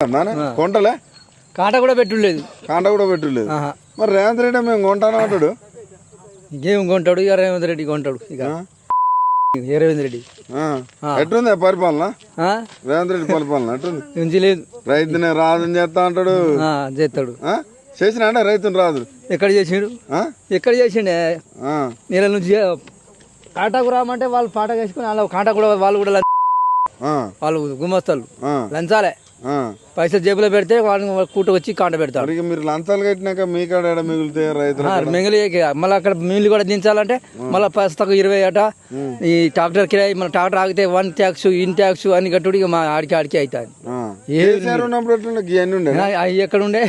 కొంటలే కాంట కూడా పెట్టులేదు. కాంట కూడా పెట్టులేదు. మరి రేవంత్ రెడ్డి మేము కొంటాను అంటాడు. ఇంకేం కొంటాడు ఇక రేవంత్ రెడ్డి కొంటాడు. ఇక రేవంత్ రెడ్డి ఎట్లుంది పరిపాలన? రేవంత్ రెడ్డి పరిపాలన ఎట్లుంది? మంచి లేదు. రైతుని రాదని చేస్తా అంటాడు. చేస్తాడు. చేసిన అంటే రైతుని రాదు. ఎక్కడ చేసిండు? ఎక్కడ చేసిండే? నెల నుంచి కాటాకు రామంటే వాళ్ళు పాట వేసుకుని వాళ్ళ కాంట కూడా వాళ్ళు కూడా వాళ్ళు గుమస్తాలు లంచాలే. పైసలు జేబులో పెడితే వాళ్ళని కూట వచ్చి కాంట పెడతారు. మీరు లంచాలు కట్టినాక మీ కాడ మిగిలితే రైతులు మిగిలి మళ్ళీ అక్కడ మీళ్ళు కూడా దించాలంటే మళ్ళీ పస్తకు 20 అట. ఈ ట్రాక్టర్ కిరాయి మన ట్రాక్టర్ ఆగితే 1 ట్యాక్స్ ఇన్ ట్యాక్స్ అని కట్టుడు ఇక మా ఆడికి అవుతుంది. అవి ఎక్కడ ఉండే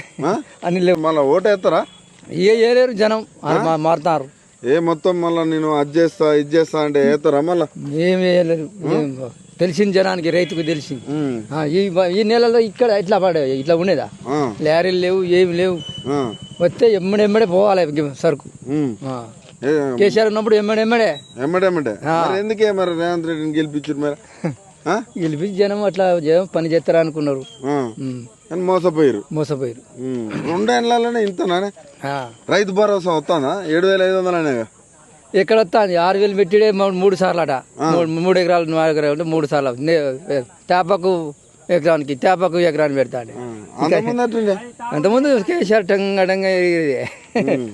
అని లేవు. మళ్ళీ ఓటు వేస్తారా? లేరు జనం మారుతారు. మొత్తం మళ్ళీ నేను అది చేస్తా ఇది చేస్తా అంటే వేస్తారా? మళ్ళీ ఏమి వేయలేరు. తెలిసింది జనానికి, రైతుకు తెలిసింది. ఈ నెలలో ఇక్కడ ఇట్లా పడే ఇట్లా ఉండేదా? లారీలు లేవు, ఏమి లేవు. వస్తే ఎమ్మడెమ్మడే పోవాలి సరుకు. కేసీఆర్ ఉన్నప్పుడు ఎమ్మడెమ్మడే ఎందుకే మరి రేవంత్ రెడ్డిని గెలిపించారు? మరి గెలిపించి జనం అట్లా పని చేస్తారా అనుకున్నారు. మోసపోయారు. 2 ఏళ్ళలోనే ఇంతనా? రైతు భరోసా వస్తుందా? 7,500 ఎక్కడ వస్తుంది? 6,000 పెట్టిడే 3 సార్లు అట. 3 ఎకరాలు 4 ఎకరాలు 3 సార్లు తేపకు ఎకరానికి ఎకరాన్ని పెడతాడు. అంతకుముందు కేసీఆర్ టంగ